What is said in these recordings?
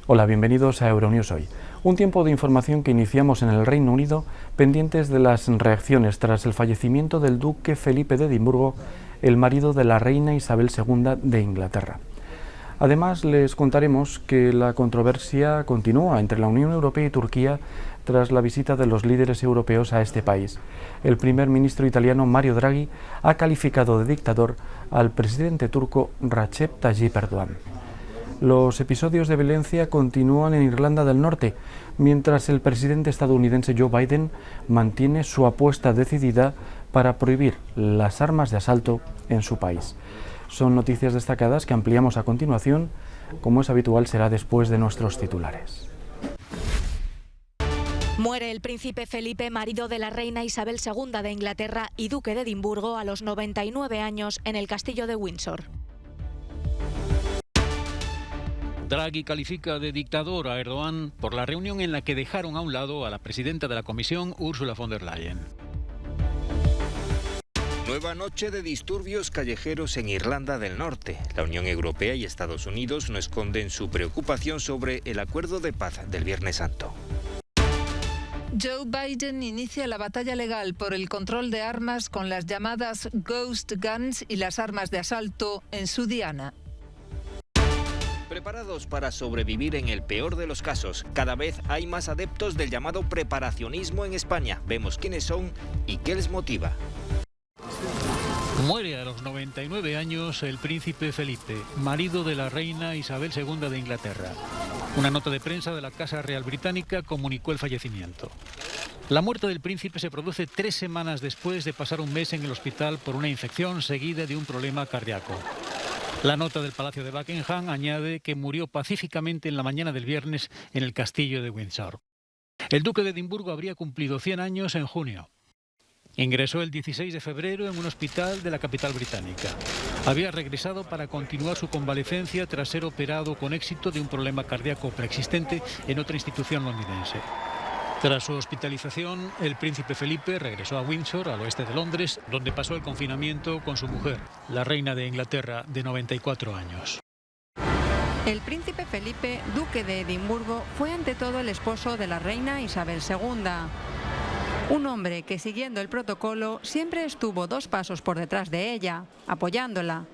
Hola, bienvenidos a Euronews Hoy. Un tiempo de información que iniciamos en el Reino Unido, pendientes de las reacciones tras el fallecimiento del duque Felipe de Edimburgo, el marido de la reina Isabel II de Inglaterra. Además, les contaremos que la controversia continúa entre la Unión Europea y Turquía tras la visita de los líderes europeos a este país. El primer ministro italiano Mario Draghi ha calificado de dictador al presidente turco Recep Tayyip Erdogan. Los episodios de violencia continúan en Irlanda del Norte, mientras el presidente estadounidense Joe Biden mantiene su apuesta decidida para prohibir las armas de asalto en su país. Son noticias destacadas que ampliamos a continuación, como es habitual será después de nuestros titulares. Muere el príncipe Felipe, marido de la reina Isabel II de Inglaterra y duque de Edimburgo, a los 99 años en el castillo de Windsor. Draghi califica de dictador a Erdogan por la reunión en la que dejaron a un lado a la presidenta de la Comisión, Ursula von der Leyen. Nueva noche de disturbios callejeros en Irlanda del Norte. La Unión Europea y Estados Unidos no esconden su preocupación sobre el acuerdo de paz del Viernes Santo. Joe Biden inicia la batalla legal por el control de armas con las llamadas Ghost Guns y las armas de asalto en su diana. Preparados para sobrevivir en el peor de los casos. Cada vez hay más adeptos del llamado preparacionismo en España. Vemos quiénes son y qué les motiva. Muere a los 99 años el príncipe Felipe, marido de la reina Isabel II de Inglaterra. Una nota de prensa de la Casa Real Británica comunicó el fallecimiento. La muerte del príncipe se produce 3 semanas después de pasar un mes en el hospital por una infección seguida de un problema cardíaco. La nota del Palacio de Buckingham añade que murió pacíficamente en la mañana del viernes en el castillo de Windsor. El duque de Edimburgo habría cumplido 100 años en junio. Ingresó el 16 de febrero en un hospital de la capital británica. Había regresado para continuar su convalecencia tras ser operado con éxito de un problema cardíaco preexistente en otra institución londinense. Tras su hospitalización, el príncipe Felipe regresó a Windsor, al oeste de Londres, donde pasó el confinamiento con su mujer, la reina de Inglaterra, de 94 años. El príncipe Felipe, duque de Edimburgo, fue ante todo el esposo de la reina Isabel II. Un hombre que, siguiendo el protocolo, siempre estuvo 2 pasos por detrás de ella, apoyándola.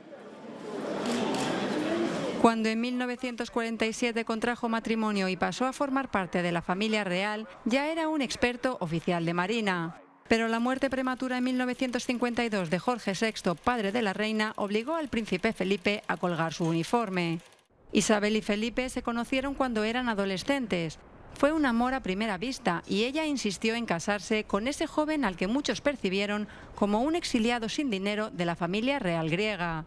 Cuando en 1947 contrajo matrimonio y pasó a formar parte de la familia real, ya era un experto oficial de marina. Pero la muerte prematura en 1952 de Jorge VI, padre de la reina, obligó al príncipe Felipe a colgar su uniforme. Isabel y Felipe se conocieron cuando eran adolescentes. Fue un amor a primera vista y ella insistió en casarse con ese joven al que muchos percibieron como un exiliado sin dinero de la familia real griega.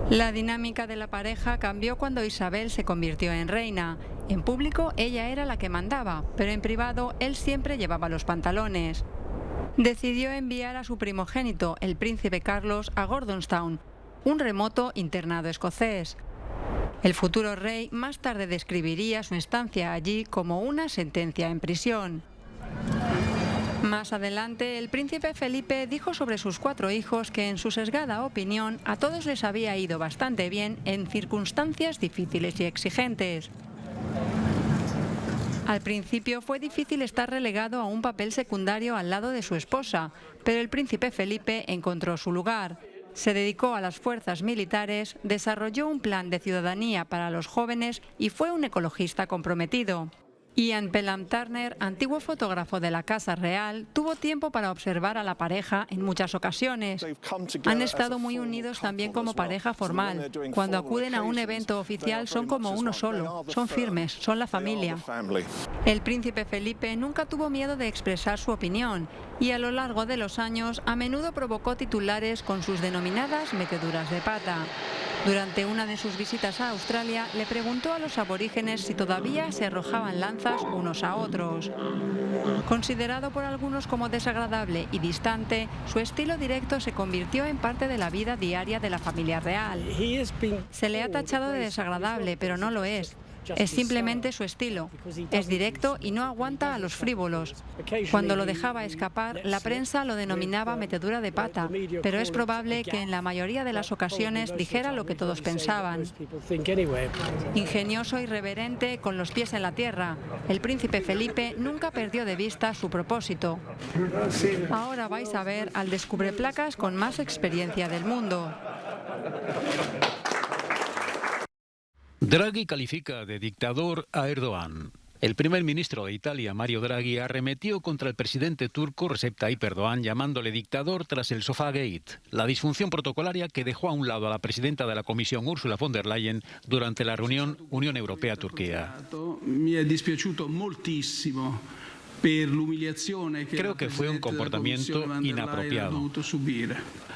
La dinámica de la pareja cambió cuando Isabel se convirtió en reina. En público ella era la que mandaba, pero en privado él siempre llevaba los pantalones. Decidió enviar a su primogénito, el príncipe Carlos, a Gordonstown, un remoto internado escocés. El futuro rey más tarde describiría su estancia allí como una sentencia en prisión. Más adelante, el príncipe Felipe dijo sobre sus 4 hijos que, en su sesgada opinión, a todos les había ido bastante bien en circunstancias difíciles y exigentes. Al principio fue difícil estar relegado a un papel secundario al lado de su esposa, pero el príncipe Felipe encontró su lugar. Se dedicó a las fuerzas militares, desarrolló un plan de ciudadanía para los jóvenes y fue un ecologista comprometido. Ian Pelham Turner, antiguo fotógrafo de la Casa Real, tuvo tiempo para observar a la pareja en muchas ocasiones. Han estado muy unidos también como pareja formal. Cuando acuden a un evento oficial son como uno solo, son firmes, son la familia. El príncipe Felipe nunca tuvo miedo de expresar su opinión y a lo largo de los años a menudo provocó titulares con sus denominadas meteduras de pata. Durante una de sus visitas a Australia, le preguntó a los aborígenes si todavía se arrojaban lanzas unos a otros. Considerado por algunos como desagradable y distante, su estilo directo se convirtió en parte de la vida diaria de la familia real. Se le ha tachado de desagradable, pero no lo es. Es simplemente su estilo. Es directo y no aguanta a los frívolos. Cuando lo dejaba escapar, la prensa lo denominaba metedura de pata, pero es probable que en la mayoría de las ocasiones dijera lo que todos pensaban. Ingenioso y reverente, con los pies en la tierra, el príncipe Felipe nunca perdió de vista su propósito. Ahora vais a ver al descubreplacas con más experiencia del mundo. Draghi califica de dictador a Erdogan. El primer ministro de Italia, Mario Draghi, arremetió contra el presidente turco Recep Tayyip Erdogan llamándole dictador tras el Sofagate, la disfunción protocolaria que dejó a un lado a la presidenta de la Comisión, Ursula von der Leyen, durante la reunión Unión Europea-Turquía. Me ha dispiaciuto moltissimo. Creo que fue un comportamiento inapropiado.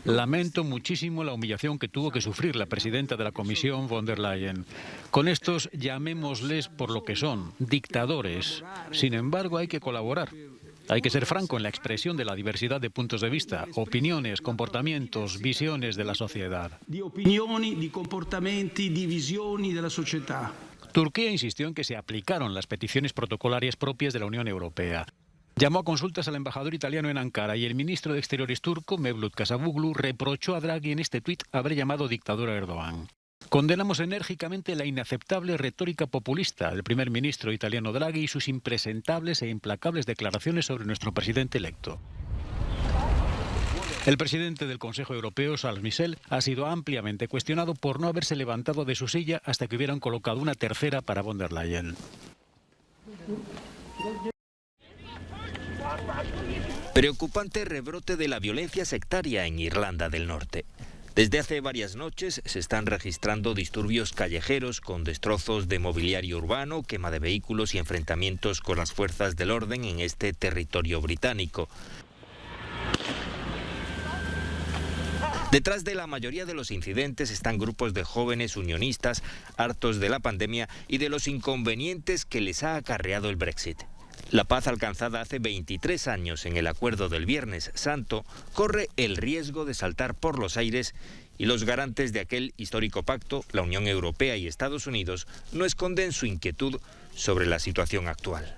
Lamento muchísimo la humillación que tuvo que sufrir la presidenta de la Comisión, von der Leyen. Con estos, llamémosles por lo que son, dictadores. Sin embargo, hay que colaborar. Hay que ser franco en la expresión de la diversidad de puntos de vista, opiniones, comportamientos, visiones de la sociedad. Di opinioni, di comportamenti, di visioni della società. Turquía insistió en que se aplicaron las peticiones protocolarias propias de la Unión Europea. Llamó a consultas al embajador italiano en Ankara y el ministro de Exteriores turco, Mevlut Cavusoglu, reprochó a Draghi en este tuit haber llamado dictador a Erdogan. Condenamos enérgicamente la inaceptable retórica populista del primer ministro italiano Draghi y sus impresentables e implacables declaraciones sobre nuestro presidente electo. El presidente del Consejo Europeo, Charles Michel, ha sido ampliamente cuestionado por no haberse levantado de su silla hasta que hubieran colocado una tercera para von der Leyen. Preocupante rebrote de la violencia sectaria en Irlanda del Norte. Desde hace varias noches se están registrando disturbios callejeros con destrozos de mobiliario urbano, quema de vehículos y enfrentamientos con las fuerzas del orden en este territorio británico. Detrás de la mayoría de los incidentes están grupos de jóvenes unionistas hartos de la pandemia y de los inconvenientes que les ha acarreado el Brexit. La paz alcanzada hace 23 años en el acuerdo del Viernes Santo corre el riesgo de saltar por los aires y los garantes de aquel histórico pacto, la Unión Europea y Estados Unidos, no esconden su inquietud sobre la situación actual.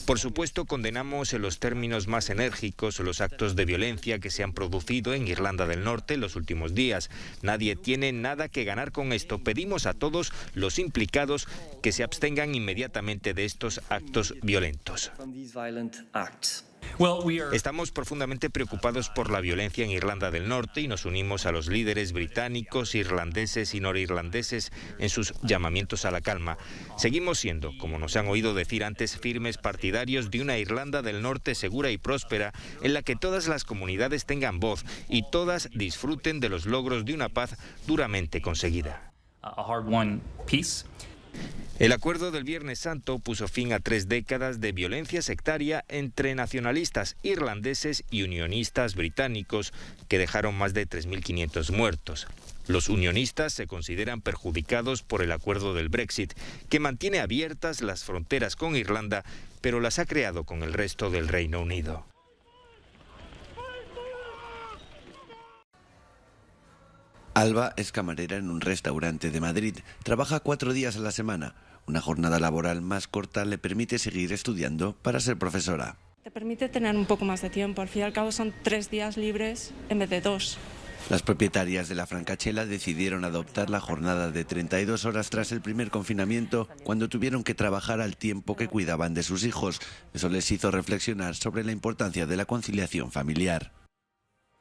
Por supuesto, condenamos en los términos más enérgicos los actos de violencia que se han producido en Irlanda del Norte en los últimos días. Nadie tiene nada que ganar con esto. Pedimos a todos los implicados que se abstengan inmediatamente de estos actos violentos. Estamos profundamente preocupados por la violencia en Irlanda del Norte y nos unimos a los líderes británicos, irlandeses y norirlandeses en sus llamamientos a la calma. Seguimos siendo, como nos han oído decir antes, firmes partidarios de una Irlanda del Norte segura y próspera en la que todas las comunidades tengan voz y todas disfruten de los logros de una paz duramente conseguida. El acuerdo del Viernes Santo puso fin a 3 décadas de violencia sectaria entre nacionalistas irlandeses y unionistas británicos que dejaron más de 3.500 muertos. Los unionistas se consideran perjudicados por el acuerdo del Brexit, que mantiene abiertas las fronteras con Irlanda, pero las ha creado con el resto del Reino Unido. Alba es camarera en un restaurante de Madrid. Trabaja 4 días a la semana. Una jornada laboral más corta le permite seguir estudiando para ser profesora. Te permite tener un poco más de tiempo. Al fin y al cabo son 3 días libres en vez de 2. Las propietarias de la Francachela decidieron adoptar la jornada de 32 horas tras el primer confinamiento, cuando tuvieron que trabajar al tiempo que cuidaban de sus hijos. Eso les hizo reflexionar sobre la importancia de la conciliación familiar.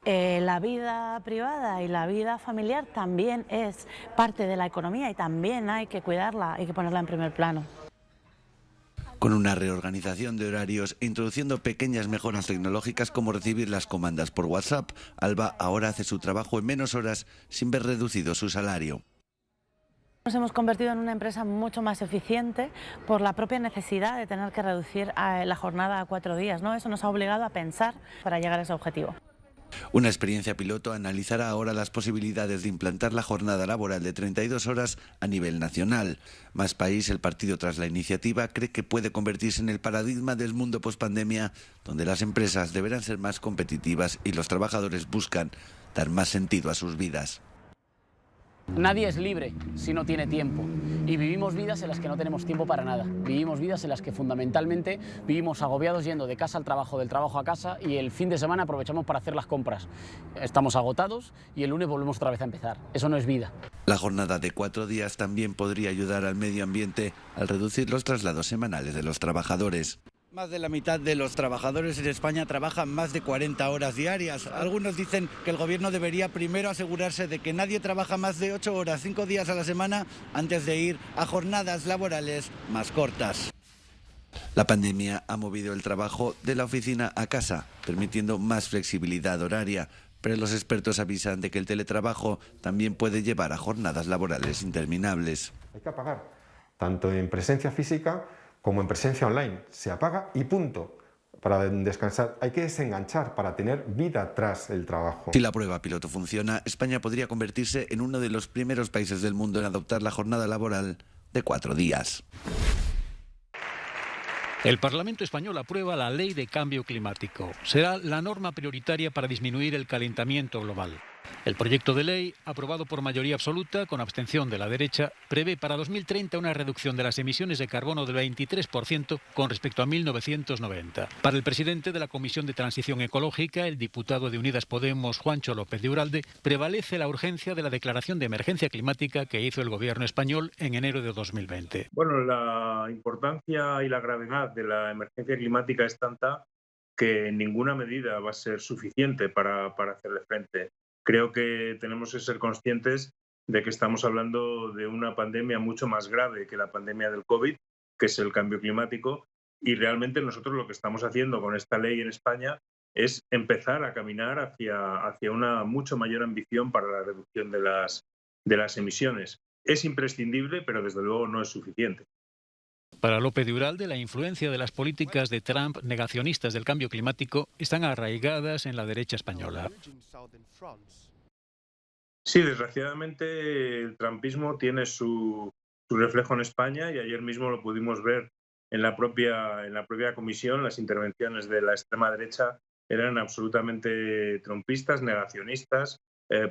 La vida privada y la vida familiar también es parte de la economía y también hay que cuidarla, hay que ponerla en primer plano. Con una reorganización de horarios e introduciendo pequeñas mejoras tecnológicas como recibir las comandas por WhatsApp, Alba ahora hace su trabajo en menos horas sin ver reducido su salario. Nos hemos convertido en una empresa mucho más eficiente por la propia necesidad de tener que reducir la jornada a 4 días, ¿no? Eso nos ha obligado a pensar para llegar a ese objetivo. Una experiencia piloto analizará ahora las posibilidades de implantar la jornada laboral de 32 horas a nivel nacional. Más País, el partido tras la iniciativa, cree que puede convertirse en el paradigma del mundo pospandemia, donde las empresas deberán ser más competitivas y los trabajadores buscan dar más sentido a sus vidas. Nadie es libre si no tiene tiempo y vivimos vidas en las que no tenemos tiempo para nada. Vivimos vidas en las que fundamentalmente vivimos agobiados yendo de casa al trabajo, del trabajo a casa y el fin de semana aprovechamos para hacer las compras. Estamos agotados y el lunes volvemos otra vez a empezar. Eso no es vida. La jornada de 4 días también podría ayudar al medio ambiente al reducir los traslados semanales de los trabajadores. Más de la mitad de los trabajadores en España trabajan más de 40 horas diarias. Algunos dicen que el gobierno debería primero asegurarse de que nadie trabaja más de 8 horas, 5 días a la semana, antes de ir a jornadas laborales más cortas. La pandemia ha movido el trabajo de la oficina a casa, permitiendo más flexibilidad horaria, pero los expertos avisan de que el teletrabajo también puede llevar a jornadas laborales interminables. Hay que apagar, tanto en presencia física como en presencia online. Se apaga y punto. Para descansar hay que desenganchar para tener vida tras el trabajo. Si la prueba piloto funciona, España podría convertirse en uno de los primeros países del mundo en adoptar la jornada laboral de 4 días. El Parlamento español aprueba la Ley de Cambio Climático. Será la norma prioritaria para disminuir el calentamiento global. El proyecto de ley, aprobado por mayoría absoluta, con abstención de la derecha, prevé para 2030 una reducción de las emisiones de carbono del 23% con respecto a 1990. Para el presidente de la Comisión de Transición Ecológica, el diputado de Unidas Podemos, Juancho López de Uralde, prevalece la urgencia de la declaración de emergencia climática que hizo el gobierno español en enero de 2020. Bueno, la importancia y la gravedad de la emergencia climática es tanta que ninguna medida va a ser suficiente para hacerle frente. Creo que tenemos que ser conscientes de que estamos hablando de una pandemia mucho más grave que la pandemia del COVID, que es el cambio climático, y realmente nosotros lo que estamos haciendo con esta ley en España es empezar a caminar hacia una mucho mayor ambición para la reducción de las emisiones. Es imprescindible, pero desde luego no es suficiente. Para López de Uralde, la influencia de las políticas de Trump negacionistas del cambio climático están arraigadas en la derecha española. Sí, desgraciadamente el trumpismo tiene su reflejo en España y ayer mismo lo pudimos ver en la propia comisión. Las intervenciones de la extrema derecha eran absolutamente trumpistas, negacionistas,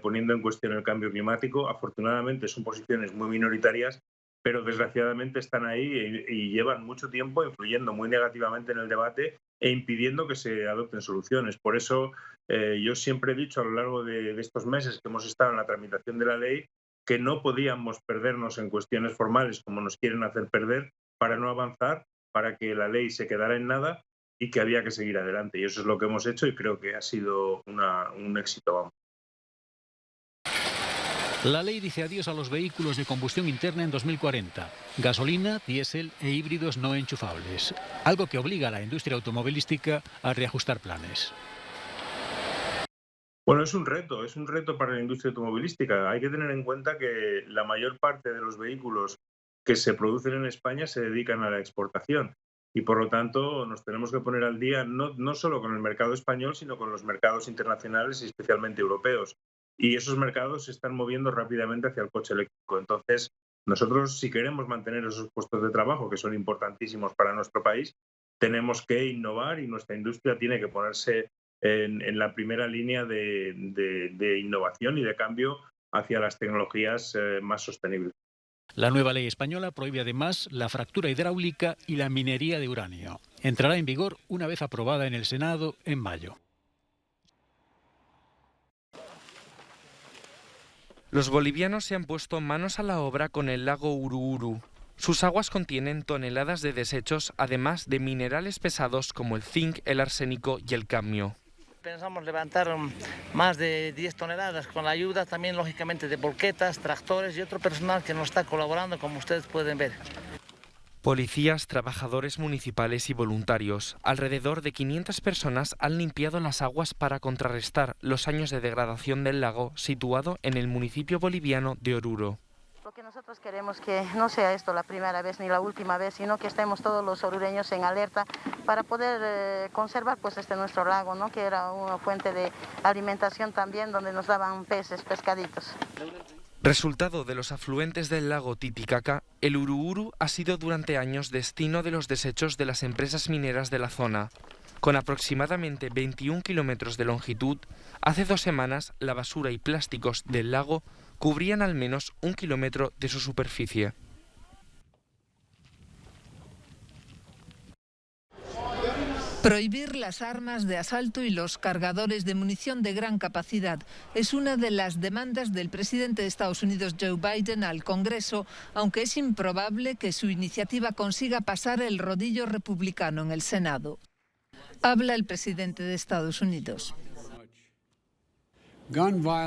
poniendo en cuestión el cambio climático. Afortunadamente son posiciones muy minoritarias, pero desgraciadamente están ahí y llevan mucho tiempo influyendo muy negativamente en el debate e impidiendo que se adopten soluciones. Por eso yo siempre he dicho a lo largo de estos meses que hemos estado en la tramitación de la ley que no podíamos perdernos en cuestiones formales como nos quieren hacer perder para no avanzar, para que la ley se quedara en nada y que había que seguir adelante. Y eso es lo que hemos hecho y creo que ha sido un éxito, vamos. La ley dice adiós a los vehículos de combustión interna en 2040, gasolina, diésel e híbridos no enchufables, algo que obliga a la industria automovilística a reajustar planes. Bueno, es un reto para la industria automovilística. Hay que tener en cuenta que la mayor parte de los vehículos que se producen en España se dedican a la exportación y por lo tanto nos tenemos que poner al día no solo con el mercado español, sino con los mercados internacionales y especialmente europeos. Y esos mercados se están moviendo rápidamente hacia el coche eléctrico. Entonces, nosotros, si queremos mantener esos puestos de trabajo, que son importantísimos para nuestro país, tenemos que innovar y nuestra industria tiene que ponerse en la primera línea de innovación y de cambio hacia las tecnologías más sostenibles. La nueva ley española prohíbe además la fractura hidráulica y la minería de uranio. Entrará en vigor una vez aprobada en el Senado en mayo. Los bolivianos se han puesto manos a la obra con el lago Uruuru. Sus aguas contienen toneladas de desechos, además de minerales pesados como el zinc, el arsénico y el cadmio. Pensamos levantar más de 10 toneladas con la ayuda también, lógicamente, de volquetas, tractores y otro personal que nos está colaborando, como ustedes pueden ver. Policías, trabajadores municipales y voluntarios, alrededor de 500 personas han limpiado las aguas para contrarrestar los años de degradación del lago situado en el municipio boliviano de Oruro. Lo que nosotros queremos que no sea esto la primera vez ni la última vez, sino que estemos todos los orureños en alerta para poder conservar pues nuestro lago, ¿no? Que era una fuente de alimentación también donde nos daban peces, pescaditos. Resultado de los afluentes del lago Titicaca, el Uruuru ha sido durante años destino de los desechos de las empresas mineras de la zona. Con aproximadamente 21 kilómetros de longitud, hace 2 semanas la basura y plásticos del lago cubrían al menos 1 kilómetro de su superficie. Prohibir las armas de asalto y los cargadores de munición de gran capacidad es una de las demandas del presidente de Estados Unidos, Joe Biden, al Congreso, aunque es improbable que su iniciativa consiga pasar el rodillo republicano en el Senado. Habla el presidente de Estados Unidos.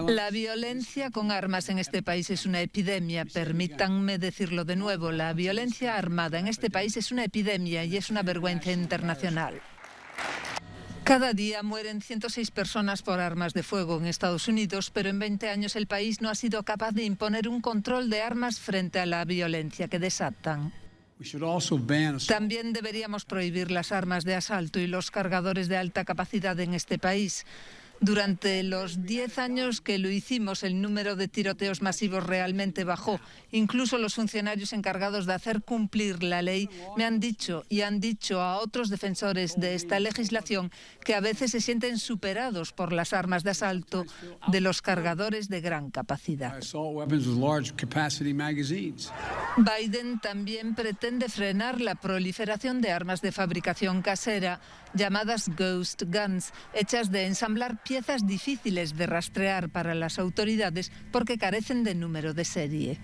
La violencia con armas en este país es una epidemia. Permítanme decirlo de nuevo, la violencia armada en este país es una epidemia y es una vergüenza internacional. Cada día mueren 106 personas por armas de fuego en Estados Unidos, pero en 20 años el país no ha sido capaz de imponer un control de armas frente a la violencia que desatan. También deberíamos prohibir las armas de asalto y los cargadores de alta capacidad en este país. Durante los 10 años que lo hicimos, el número de tiroteos masivos realmente bajó. Incluso los funcionarios encargados de hacer cumplir la ley me han dicho y han dicho a otros defensores de esta legislación que a veces se sienten superados por las armas de asalto de los cargadores de gran capacidad. Biden también pretende frenar la proliferación de armas de fabricación casera, llamadas ghost guns, hechas de ensamblar piezas difíciles de rastrear para las autoridades porque carecen de número de serie.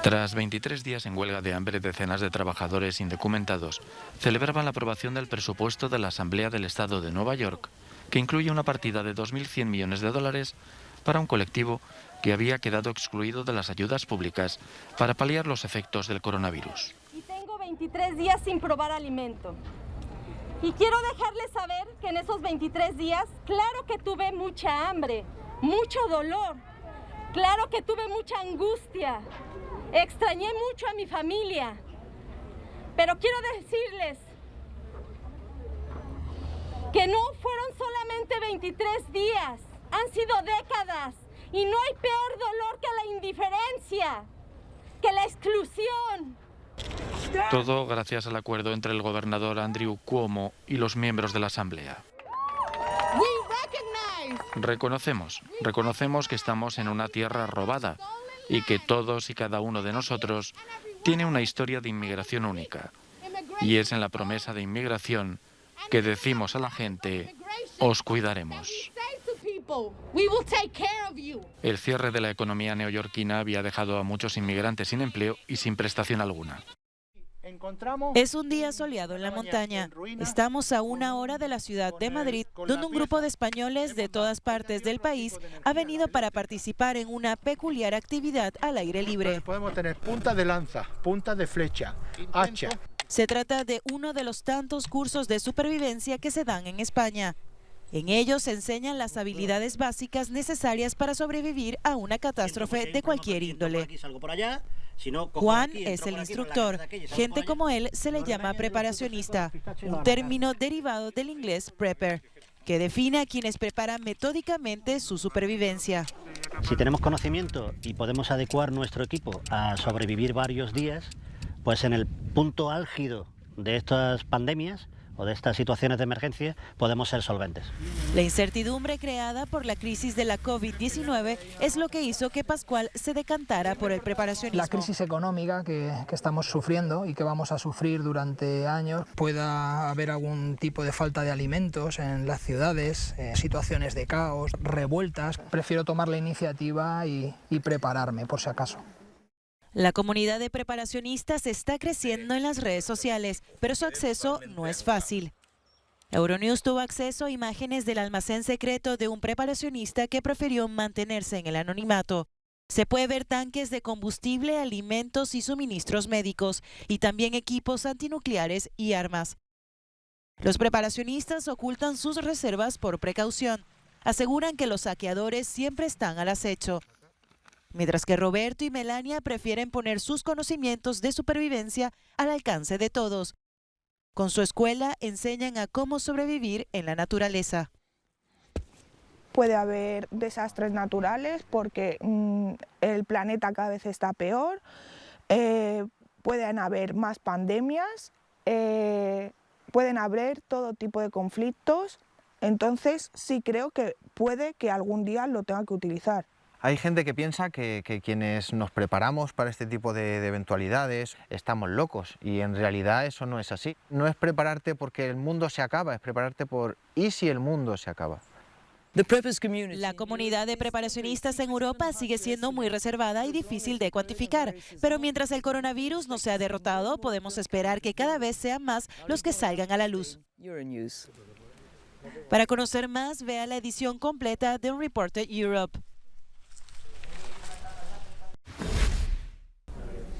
Tras 23 días en huelga de hambre, decenas de trabajadores indocumentados celebraban la aprobación del presupuesto de la Asamblea del Estado de Nueva York, que incluye una partida de 2.100 millones de dólares para un colectivo que había quedado excluido de las ayudas públicas para paliar los efectos del coronavirus. Y tengo 23 días sin probar alimento. Y quiero dejarles saber que en esos 23 días, claro que tuve mucha hambre, mucho dolor, claro que tuve mucha angustia, extrañé mucho a mi familia. Pero quiero decirles que no fueron solamente 23 días, han sido décadas. Y no hay peor dolor que la indiferencia, que la exclusión. Todo gracias al acuerdo entre el gobernador Andrew Cuomo y los miembros de la Asamblea. Reconocemos que estamos en una tierra robada y que todos y cada uno de nosotros tiene una historia de inmigración única. Y es en la promesa de inmigración que decimos a la gente, os cuidaremos. El cierre de la economía neoyorquina había dejado a muchos inmigrantes sin empleo y sin prestación alguna. Es un día soleado en la montaña. Estamos a 1 hora de la ciudad de Madrid, donde un grupo de españoles de todas partes del país ha venido para participar en una peculiar actividad al aire libre. Podemos tener punta de lanza, punta de flecha, hacha. Se trata de uno de los tantos cursos de supervivencia que se dan en España. En ellos se enseñan las habilidades básicas necesarias para sobrevivir a una catástrofe de cualquier índole. Juan es el instructor. Gente como él se le llama preparacionista, un término derivado del inglés prepper, que define a quienes preparan metódicamente su supervivencia. Si tenemos conocimiento y podemos adecuar nuestro equipo a sobrevivir varios días, pues en el punto álgido de estas pandemias o de estas situaciones de emergencia podemos ser solventes. La incertidumbre creada por la crisis de la COVID-19 es lo que hizo que Pascual se decantara por el preparacionismo. La crisis económica que estamos sufriendo y que vamos a sufrir durante años, pueda haber algún tipo de falta de alimentos en las ciudades, situaciones de caos, revueltas. Prefiero tomar la iniciativa y prepararme por si acaso. La comunidad de preparacionistas está creciendo en las redes sociales, pero su acceso no es fácil. Euronews tuvo acceso a imágenes del almacén secreto de un preparacionista que prefirió mantenerse en el anonimato. Se puede ver tanques de combustible, alimentos y suministros médicos, y también equipos antinucleares y armas. Los preparacionistas ocultan sus reservas por precaución. Aseguran que los saqueadores siempre están al acecho. Mientras que Roberto y Melania prefieren poner sus conocimientos de supervivencia al alcance de todos. Con su escuela enseñan a cómo sobrevivir en la naturaleza. Puede haber desastres naturales porque el planeta cada vez está peor. pueden haber más pandemias, pueden haber todo tipo de conflictos, entonces sí creo que puede que algún día lo tenga que utilizar. Hay gente que piensa que quienes nos preparamos para este tipo de eventualidades estamos locos y en realidad eso no es así. No es prepararte porque el mundo se acaba, es prepararte por ¿y si el mundo se acaba? La comunidad de preparacionistas en Europa sigue siendo muy reservada y difícil de cuantificar, pero mientras el coronavirus no sea derrotado, podemos esperar que cada vez sean más los que salgan a la luz. Para conocer más, vea la edición completa de Unreported Europe.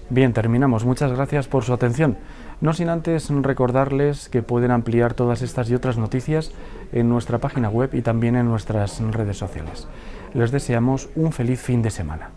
Bien, terminamos. Muchas gracias por su atención. No sin antes recordarles que pueden ampliar todas estas y otras noticias en nuestra página web y también en nuestras redes sociales. Les deseamos un feliz fin de semana.